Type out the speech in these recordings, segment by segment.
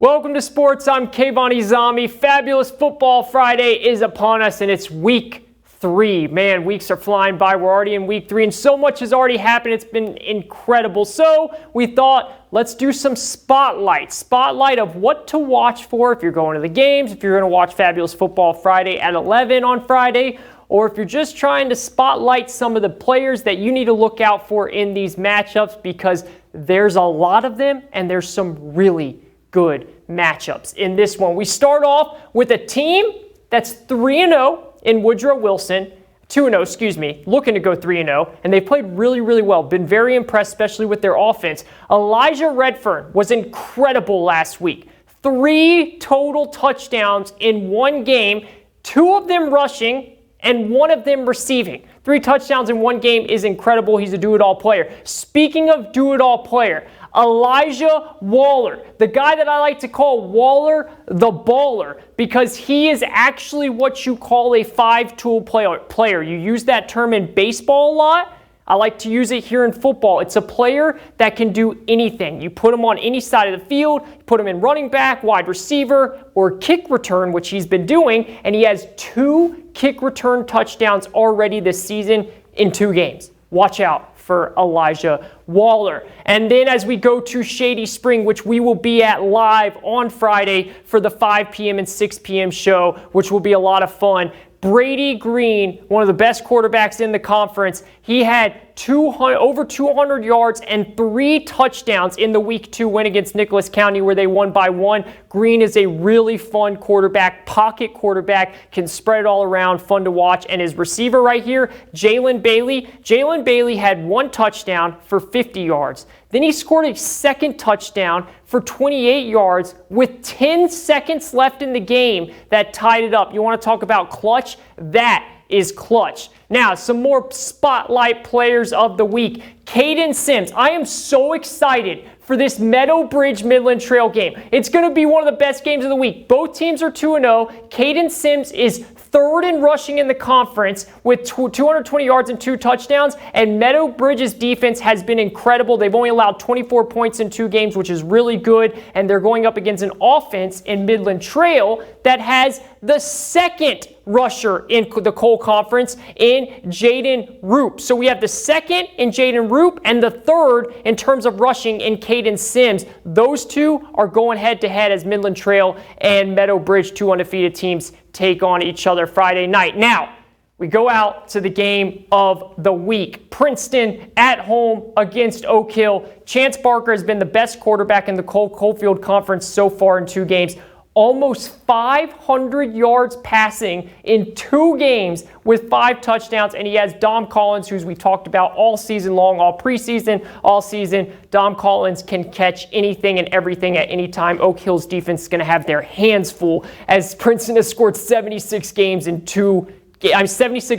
Welcome to sports. I'm Kayvon Izami. Fabulous Football Friday is upon us, and it's week 3. Man, weeks are flying by. We're already in week 3, and so much has already happened. It's been incredible. So we thought, let's do some spotlight of what to watch for if you're going to the games, if you're going to watch Fabulous Football Friday at 11 on Friday, or if you're just trying to spotlight some of the players that you need to look out for in these matchups, because there's a lot of them, and there's some really good matchups in this one. We start off with a team that's 3-0 in Woodrow Wilson, 2-0, looking to go 3-0, and they've played really, really well. Been very impressed, especially with their offense. Elijah Redfern was incredible last week. 3 total touchdowns in one game, 2 of them rushing and 1 of them receiving. 3 touchdowns in one game is incredible. He's a do-it-all player. Speaking of do-it-all player, Elijah Waller, the guy that I like to call Waller the Baller, because he is actually what you call a 5-tool player. You use that term in baseball a lot. I like to use it here in football. It's a player that can do anything. You put him on any side of the field, put him in running back, wide receiver, or kick return, which he's been doing, and he has 2 kick return touchdowns already this season in 2 games. Watch out for Elijah Waller. And then as we go to Shady Spring, which we will be at live on Friday for the 5 p.m. and 6 p.m. show, which will be a lot of fun. Brady Green, one of the best quarterbacks in the conference, he had over 200 yards and 3 touchdowns in the Week 2 win against Nicholas County, where they won by 1. Green is a really fun quarterback, pocket quarterback, can spread it all around, fun to watch. And his receiver right here, Jalen Bailey had 1 touchdown for 50 yards. Then he scored a second touchdown for 28 yards with 10 seconds left in the game that tied it up. You want to talk about clutch? That is clutch. Now, some more spotlight players of the week. Caden Sims. I am so excited for this Meadow Bridge Midland Trail game. It's going to be one of the best games of the week. Both teams are 2-0. Caden Sims is 3rd in rushing in the conference with 220 yards and 2 touchdowns, and Meadow Bridge's defense has been incredible. They've only allowed 24 points in 2 games, which is really good, and they're going up against an offense in Midland Trail that has the 2nd rusher in the Cole Conference in Jaden Roop. So we have the 2nd in Jaden Roop and the 3rd in terms of rushing in Caden Sims. Those 2 are going head-to-head as Midland Trail and Meadow Bridge, 2 undefeated teams, take on each other Friday night. Now, we go out to the game of the week. Princeton at home against Oak Hill. Chance Barker has been the best quarterback in the Coalfield Conference so far in 2 games. Almost 500 yards passing in 2 games with 5 touchdowns, and he has Dom Collins, who we talked about all season long, all preseason, all season. Dom Collins can catch anything and everything at any time. Oak Hill's defense is going to have their hands full, as Princeton has scored 76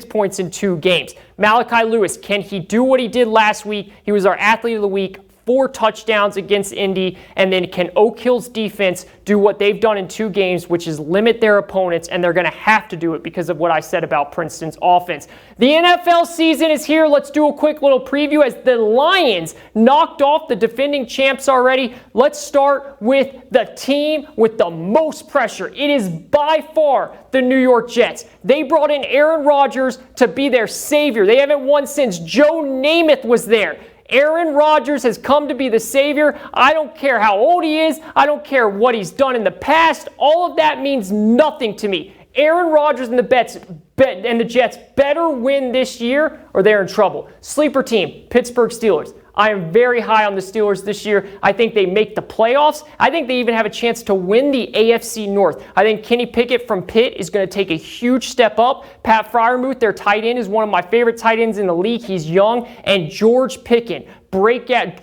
points in 2 games. Malachi Lewis, can he do what he did last week? He was our athlete of the week. 4 touchdowns against Indy, and then can Oak Hill's defense do what they've done in 2 games, which is limit their opponents, and they're going to have to do it because of what I said about Princeton's offense. The NFL season is here. Let's do a quick little preview as the Lions knocked off the defending champs already. Let's start with the team with the most pressure. It is by far the New York Jets. They brought in Aaron Rodgers to be their savior. They haven't won since Joe Namath was there. Aaron Rodgers has come to be the savior. I don't care how old he is. I don't care what he's done in the past. All of that means nothing to me. Aaron Rodgers and the Jets better win this year or they're in trouble. Sleeper team, Pittsburgh Steelers. I am very high on the Steelers this year. I think they make the playoffs. I think they even have a chance to win the AFC North. I think Kenny Pickett from Pitt is going to take a huge step up. Pat Freiermuth, their tight end, is one of my favorite tight ends in the league. He's young. And George Pickens, breakout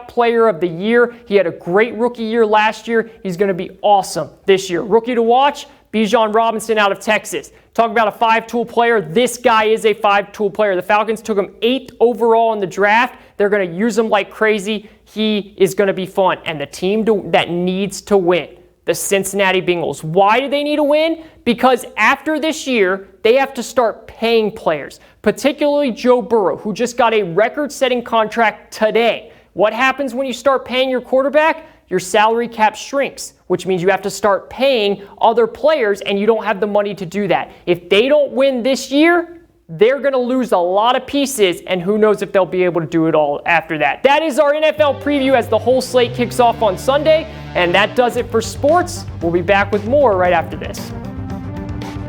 player of the year. He had a great rookie year last year. He's going to be awesome this year. Rookie to watch, Bijan Robinson out of Texas. Talk about a 5-tool player. This guy is a 5-tool player. The Falcons took him 8th overall in the draft. They're going to use him like crazy. He is going to be fun. And the team that needs to win, the Cincinnati Bengals. Why do they need to win? Because after this year, they have to start paying players, particularly Joe Burrow, who just got a record-setting contract today. What happens when you start paying your quarterback? your salary cap shrinks, which means you have to start paying other players, and you don't have the money to do that. If they don't win this year, they're going to lose a lot of pieces, and who knows if they'll be able to do it all after that. That is our NFL preview as the whole slate kicks off on Sunday, and that does it for sports. We'll be back with more right after this.